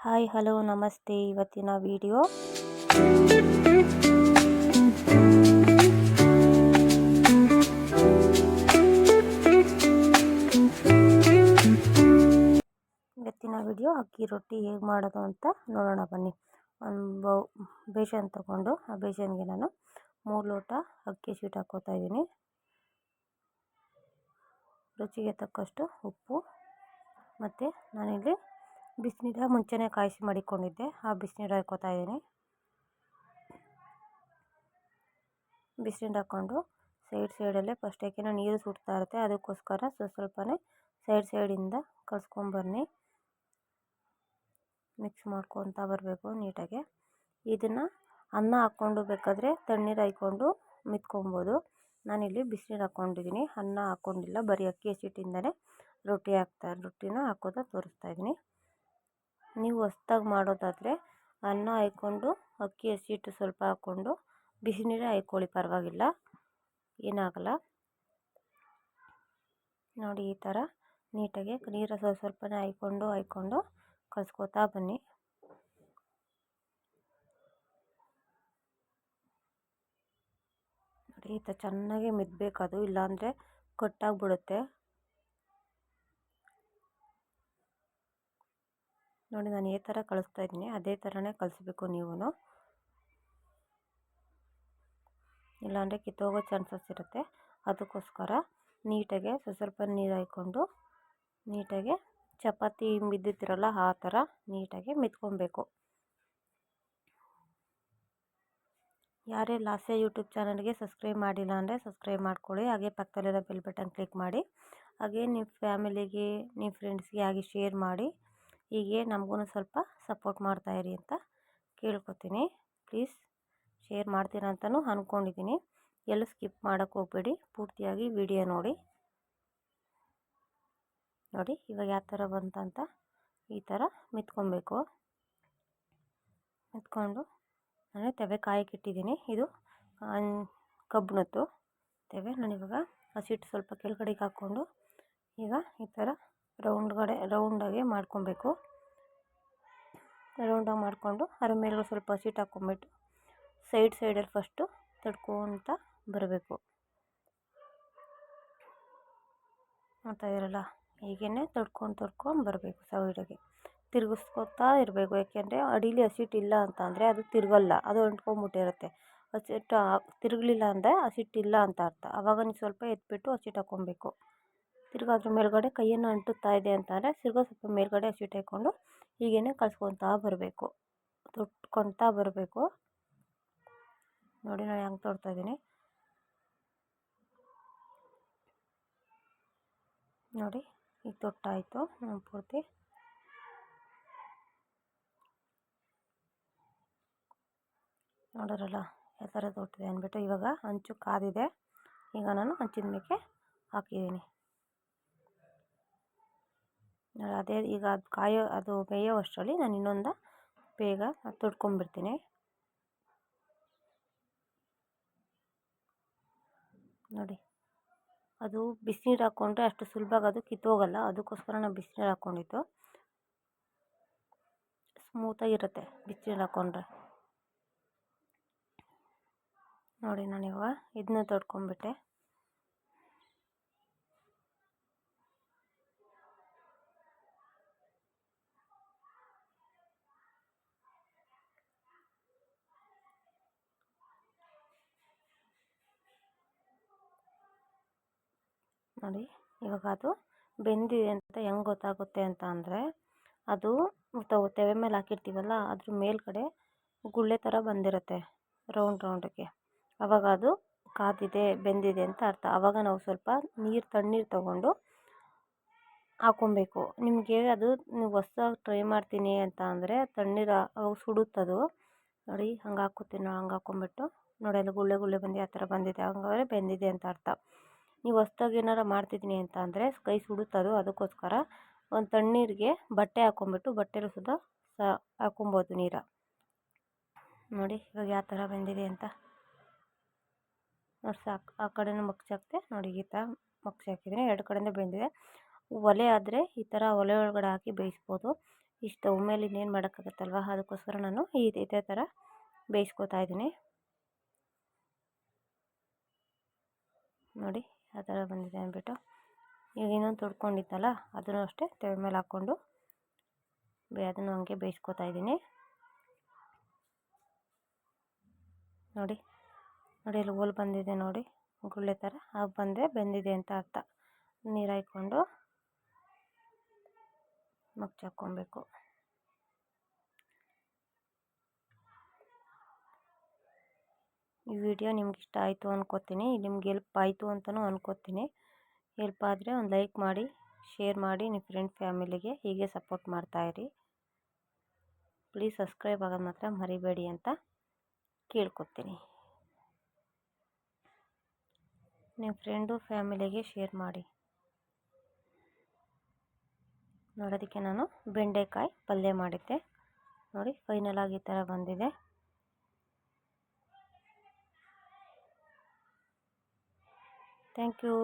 Hi hello ನಮಸ್ತೆ. ಇವತ್ತಿನ video ಅಕ್ಕಿ ರೊಟ್ಟಿ ಹೇಗೆ ಮಾಡೋದು ಅಂತ ನೋಡೋಣ ಬನ್ನಿ. ಒಂದು ಬೇಸನ್ ತಗೊಂಡು ಆ ಬೇಸನ್ಗೆ ನಾನು 3 ಲೋಟ ಅಕ್ಕಿ ಹಸಿಟ್ಟು ಹಾಕ್ಕೋತಾ ಇದ್ದೀನಿ. ರುಚಿಗೆ ತಕ್ಕಷ್ಟು ಉಪ್ಪು ಮತ್ತು ನಾನಿಲ್ಲಿ ಬಿಸಿನೀರ ಮುಂಚೆನೇ ಕಾಯಿಸಿ ಮಾಡಿಕೊಂಡಿದ್ದೆ, ಆ ಬಿಸಿನೀರು ಹಾಕ್ಕೋತಾ ಇದ್ದೀನಿ. ಬಿಸಿನೀರು ಹಾಕ್ಕೊಂಡು ಸೈಡಲ್ಲೇ ಫಸ್ಟ್ ಯಾಕೆಂದರೆ ನೀರು ಸುಡ್ತಾ ಇರುತ್ತೆ, ಅದಕ್ಕೋಸ್ಕರ ಸ್ವಲ್ಪನೇ ಸೈಡಿಂದ ಕಲಿಸ್ಕೊಂಬನ್ನಿ. ಮಿಕ್ಸ್ ಮಾಡ್ಕೊತಾ ಬರಬೇಕು ನೀಟಾಗಿ. ಇದನ್ನು ಅನ್ನ ಹಾಕ್ಕೊಂಡು ಬೇಕಾದರೆ ತಣ್ಣೀರು ಹಾಕ್ಕೊಂಡು ಮಿತ್ಕೊಬೋದು. ನಾನಿಲ್ಲಿ ಬಿಸಿನೀರು ಹಾಕ್ಕೊಂಡಿದ್ದೀನಿ, ಅನ್ನ ಹಾಕ್ಕೊಂಡಿಲ್ಲ, ಬರೀ ಅಕ್ಕಿ ಹಸಿಟ್ಟಿಂದನೇ ರೊಟ್ಟಿನ ಹಾಕೋತಾ ತೋರಿಸ್ತಾ ಇದ್ದೀನಿ. ನೀವು ಹೊಸ್ದಾಗಿ ಮಾಡೋದಾದರೆ ಅನ್ನ ಹಾಕ್ಕೊಂಡು ಅಕ್ಕಿ ಹಸಿಟ್ಟು ಸ್ವಲ್ಪ ಹಾಕ್ಕೊಂಡು ಬಿಸಿನೀರೇ ಹಾಕ್ಕೊಳ್ಳಿ, ಪರವಾಗಿಲ್ಲ, ಏನಾಗಲ್ಲ. ನೋಡಿ ಈ ಥರ ನೀಟಾಗಿ ನೀರು ಸ್ವಲ್ಪನೇ ಹಾಕ್ಕೊಂಡು ಕಲಿಸ್ಕೊತಾ ಬನ್ನಿ. ನೋಡಿ ಈ ಥರ ಚೆನ್ನಾಗಿ ಮಿದ್ಬೇಕದು, ಇಲ್ಲಾಂದರೆ ಕಟ್ಟಾಗ್ಬಿಡುತ್ತೆ. ನೋಡಿ ನಾನು ಈ ಥರ ಕಲಿಸ್ತಾ ಇದ್ದೀನಿ, ಅದೇ ಥರನೇ ಕಲಿಸ್ಬೇಕು ನೀವು, ಇಲ್ಲಾಂದರೆ ಕಿತ್ತೋಗೋ ಚಾನ್ಸಸ್ ಇರುತ್ತೆ. ಅದಕ್ಕೋಸ್ಕರ ನೀಟಾಗೆ ಸ್ವಲ್ಪ ನೀರು ಹಾಕ್ಕೊಂಡು ನೀಟಾಗೆ ಚಪಾತಿ ಮಿದ್ದಿರ್ತೀರಲ್ಲ ಆ ಥರ ನೀಟಾಗಿ ಮಿದ್ಕೊಬೇಕು. ಯಾರೇ ಲಾಸ್ಯ ಯೂಟ್ಯೂಬ್ ಚಾನಲ್ಗೆ ಸಬ್ಸ್ಕ್ರೈಬ್ ಮಾಡಿಲ್ಲ ಅಂದರೆ ಸಬ್ಸ್ಕ್ರೈಬ್ ಮಾಡ್ಕೊಳ್ಳಿ. ಹಾಗೆ ಪಕ್ಕದಲ್ಲಿರೋ ಬೆಲ್ ಬಟನ್ ಕ್ಲಿಕ್ ಮಾಡಿ. ಹಾಗೆ ನಿಮ್ಮ ಫ್ಯಾಮಿಲಿಗೆ ನಿಮ್ಮ ಫ್ರೆಂಡ್ಸ್ಗೆ ಹಾಗೆ ಶೇರ್ ಮಾಡಿ. ಹೀಗೆ ನಮಗೂ ಸ್ವಲ್ಪ ಸಪೋರ್ಟ್ ಮಾಡ್ತಾಯಿರಿ ಅಂತ ಕೇಳ್ಕೊತೀನಿ. ಪ್ಲೀಸ್ ಶೇರ್ ಮಾಡ್ತೀರಾ ಅಂತಲೂ ಅಂದ್ಕೊಂಡಿದ್ದೀನಿ. ಎಲ್ಲ ಸ್ಕಿಪ್ ಮಾಡೋಕ್ಕೆ ಹೋಗಬೇಡಿ, ಪೂರ್ತಿಯಾಗಿ ವಿಡಿಯೋ ನೋಡಿ. ನೋಡಿ ಇವಾಗ ಯಾವ ಥರ ಬಂತಂತ ಈ ಥರ ಮಿತ್ಕೊಬೇಕು. ಮಿತ್ಕೊಂಡು ನಾನು ತವೆ ಕಾಯಕ್ಕೆ ಇಟ್ಟಿದ್ದೀನಿ. ಇದು ಕಬ್ಬಿಣದ್ದು ತವೆ. ನಾನಿವಾಗ ಹಸಿಟ್ಟು ಸ್ವಲ್ಪ ಕೆಳಗಡೆಗೆ ಹಾಕ್ಕೊಂಡು ಈಗ ಈ ಥರ ರೌಂಡಾಗಿ ಮಾಡ್ಕೊಬೇಕು. ರೌಂಡಾಗಿ ಮಾಡಿಕೊಂಡು ಅದ್ರ ಮೇಲೆ ಸ್ವಲ್ಪ ಹಸಿಟ್ಟು ಹಾಕ್ಕೊಂಬಿಟ್ಟು ಸೈಡಲ್ಲಿ ಫಸ್ಟು ತಡ್ಕೊತ ಬರಬೇಕು. ನೋಡ್ತಾ ಇದ್ದೀರಲ್ಲ, ಹೀಗೇ ತಡ್ಕೊಂಡು ಬರಬೇಕು. ಸೈಡಿಗೆ ತಿರುಗಿಸ್ಕೊತಾ ಇರಬೇಕು. ಯಾಕೆಂದರೆ ಅಡಿಲಿ ಹಸಿಟ್ಟು ಇಲ್ಲ ಅಂತ ಅಂದರೆ ಅದು ತಿರುಗಲ್ಲ, ಅದು ಅಂಟ್ಕೊಂಡ್ಬಿಟ್ಟಿರುತ್ತೆ. ಹಸಿಟ್ಟು ತಿರುಗಲಿಲ್ಲ ಅಂದರೆ ಹಸಿಟ್ಟಿಲ್ಲ ಅಂತ ಅರ್ಥ. ಆವಾಗ ನೀವು ಸ್ವಲ್ಪ ಎತ್ಬಿಟ್ಟು ಹಸಿಟ್ಟು ಹಾಕ್ಕೊಬೇಕು. ತಿರ್ಗಿ ಅದ್ರ ಮೇಲ್ಗಡೆ ಕೈಯನ್ನು ಅಂಟುತ್ತಾ ಇದೆ ಅಂತಂದರೆ ಸ್ವಲ್ಪ ಮೇಲ್ಗಡೆ ಹಸಿಟ್ಟು ಹಾಕ್ಕೊಂಡು ಹೀಗೇ ಕಲಿಸ್ಕೊತಾ ಬರಬೇಕು, ತೊಟ್ಕೊತಾ ಬರಬೇಕು. ನೋಡಿ ನಾನು ಹೆಂಗೆ ತೊಡ್ತಾ ಇದ್ದೀನಿ ನೋಡಿ. ಈಗ ತೊಟ್ಟಾಯಿತು ಪೂರ್ತಿ. ನೋಡೋರಲ್ಲ ಯಾವ ಥರ ತೊಟ್ಟಿದೆ ಅಂದ್ಬಿಟ್ಟು. ಇವಾಗ ಹಂಚು ಕಾದಿದೆ, ಈಗ ನಾನು ಹಂಚಿನ ಮೇಲೆ ಹಾಕಿದ್ದೀನಿ. ಅದೇ ಈಗ ಅದು ಬೇಯೋ ಅಷ್ಟರಲ್ಲಿ ನಾನು ಇನ್ನೊಂದು ಬೇಗ ತೊಟ್ಕೊಂಡ್ಬಿಡ್ತೀನಿ. ನೋಡಿ ಅದು ಬಿಸಿನೀರು ಹಾಕ್ಕೊಂಡ್ರೆ ಅಷ್ಟು ಸುಲಭವಾಗಿ ಅದು ಕಿತ್ತೋಗಲ್ಲ, ಅದಕ್ಕೋಸ್ಕರ ನಾನು ಬಿಸಿನೀರು ಹಾಕ್ಕೊಂಡಿದ್ದು. ಸ್ಮೂತಾಗಿರುತ್ತೆ ಬಿಸಿನೀರು ಹಾಕ್ಕೊಂಡ್ರೆ. ನೋಡಿ ನಾನಿವಾಗ ಇದನ್ನ ತೊಟ್ಕೊಂಡ್ಬಿಟ್ಟೆ. ನೋಡಿ ಇವಾಗ ಅದು ಬೆಂದಿದೆ ಅಂತ ಹೆಂಗೆ ಗೊತ್ತಾಗುತ್ತೆ ಅಂತ ಅಂದರೆ, ಅದು ತವೆ ಮೇಲೆ ಹಾಕಿರ್ತೀವಲ್ಲ ಅದ್ರ ಮೇಲ್ಗಡೆ ಗುಳ್ಳೆ ಥರ ಬಂದಿರುತ್ತೆ ರೌಂಡಿಗೆ. ಆವಾಗ ಅದು ಕಾದಿದೆ, ಬೆಂದಿದೆ ಅಂತ ಅರ್ಥ. ಆವಾಗ ನಾವು ಸ್ವಲ್ಪ ತಣ್ಣೀರು ತೊಗೊಂಡು ಹಾಕ್ಕೊಬೇಕು. ನಿಮಗೆ ಅದು ನೀವು ಹೊಸ್ದಾಗಿ ಟ್ರೈ ಮಾಡ್ತೀನಿ ಅಂತ ಅಂದರೆ ತಣ್ಣೀರು ಅವು ಸುಡುತ್ತದು. ನೋಡಿ ಹಂಗೆ ಹಾಕ್ಕೊಂಬಿಟ್ಟು ನೋಡಿ ಅಲ್ಲಿ ಗುಳ್ಳೆ ಬಂದು ಆ ಥರ ಬಂದಿದೆ, ಹಂಗಾದ್ರೆ ಬೆಂದಿದೆ ಅಂತ ಅರ್ಥ. ನೀವು ಹೊಸ್ದಾಗಿ ಏನಾರು ಮಾಡ್ತಿದ್ದೀನಿ ಅಂತ ಅಂದರೆ ಕೈ ಸುಡುತ್ತದು, ಅದಕ್ಕೋಸ್ಕರ ಒಂದು ತಣ್ಣೀರಿಗೆ ಬಟ್ಟೆ ಹಾಕ್ಕೊಂಬಿಟ್ಟು ಬಟ್ಟೆಲೂ ಸುದ ಹಾಕ್ಕೊಬೋದು ನೀರು. ನೋಡಿ ಇವಾಗ ಯಾವ ಥರ ಬೆಂದಿದೆ ಅಂತ ನೋಡಿ. ಸಾಕು, ಆ ಕಡೆನೂ ಮಗ್ಚಿ ಹಾಕ್ತೆ ನೋಡಿ, ಈ ಥರ ಮಗ್ಚಿ ಹಾಕಿದ್ದೀನಿ. 2 ಕಡೆಯಿಂದ ಬೆಂದಿದೆ. ಒಲೆ ಆದರೆ ಈ ಥರ ಒಲೆ ಒಳಗಡೆ ಹಾಕಿ ಬೇಯಿಸ್ಬೋದು, ಈ ಸ್ಟವ್ ಮೇಲೆ ಇನ್ನೇನು ಮಾಡೋಕ್ಕಾಗತ್ತಲ್ವ, ಅದಕ್ಕೋಸ್ಕರ ನಾನು ಇದೇ ಥರ ಬೇಯಿಸ್ಕೊತಾ ಇದ್ದೀನಿ. ನೋಡಿ ಆ ಥರ ಬಂದಿದೆ ಅಂದ್ಬಿಟ್ಟು. ಈಗ ಇನ್ನೊಂದು ತೊಡ್ಕೊಂಡಿದ್ದಲ್ಲ ಅದನ್ನು ಅಷ್ಟೇ ತೆವೆ ಮೇಲೆ ಹಾಕ್ಕೊಂಡು ಅದನ್ನು ಹಂಗೆ ಬೇಯಿಸ್ಕೊತಾ ಇದ್ದೀನಿ. ನೋಡಿ ಅಲ್ಲಿ ಹೋಲ್ ಬಂದಿದೆ ನೋಡಿ, ಗುಳ್ಳೆ ಥರ ಆಗ ಬಂದರೆ ಬೆಂದಿದೆ ಅಂತ ಅರ್ಥ. ನೀರು ಹಾಕ್ಕೊಂಡು ಮಗ್ಚಾಕ್ಕೊಬೇಕು. ಈ ವಿಡಿಯೋ ನಿಮ್ಗೆ ಇಷ್ಟ ಆಯಿತು ಅಂದ್ಕೋತೀನಿ, ನಿಮ್ಗೆ ಹೆಲ್ಪ್ ಆಯಿತು ಅಂತಲೂ ಅಂದ್ಕೋತೀನಿ. ಹೆಲ್ಪ್ ಆದರೆ ಒಂದು ಲೈಕ್ ಮಾಡಿ, ಶೇರ್ ಮಾಡಿ, ನಿಮ್ಮ ಫ್ರೆಂಡ್ ಫ್ಯಾಮಿಲಿಗೆ ಹೀಗೆ ಸಪೋರ್ಟ್ ಮಾಡ್ತಾಯಿರಿ. ಪ್ಲೀಸ್ ಸಬ್ಸ್ಕ್ರೈಬ್ ಆಗೋದು ಮಾತ್ರ ಮರಿಬೇಡಿ ಅಂತ ಕೇಳ್ಕೊತೀನಿ. ನಿಮ್ಮ ಫ್ರೆಂಡು ಫ್ಯಾಮಿಲಿಗೆ ಶೇರ್ ಮಾಡಿ. ನೋಡೋದಕ್ಕೆ ನಾನು ಬೆಂಡೆಕಾಯಿ ಪಲ್ಯ ಮಾಡಿದ್ದೆ. ನೋಡಿ ಫೈನಲ್ ಆಗಿ ಈ ಥರ ಬಂದಿದೆ. Thank you.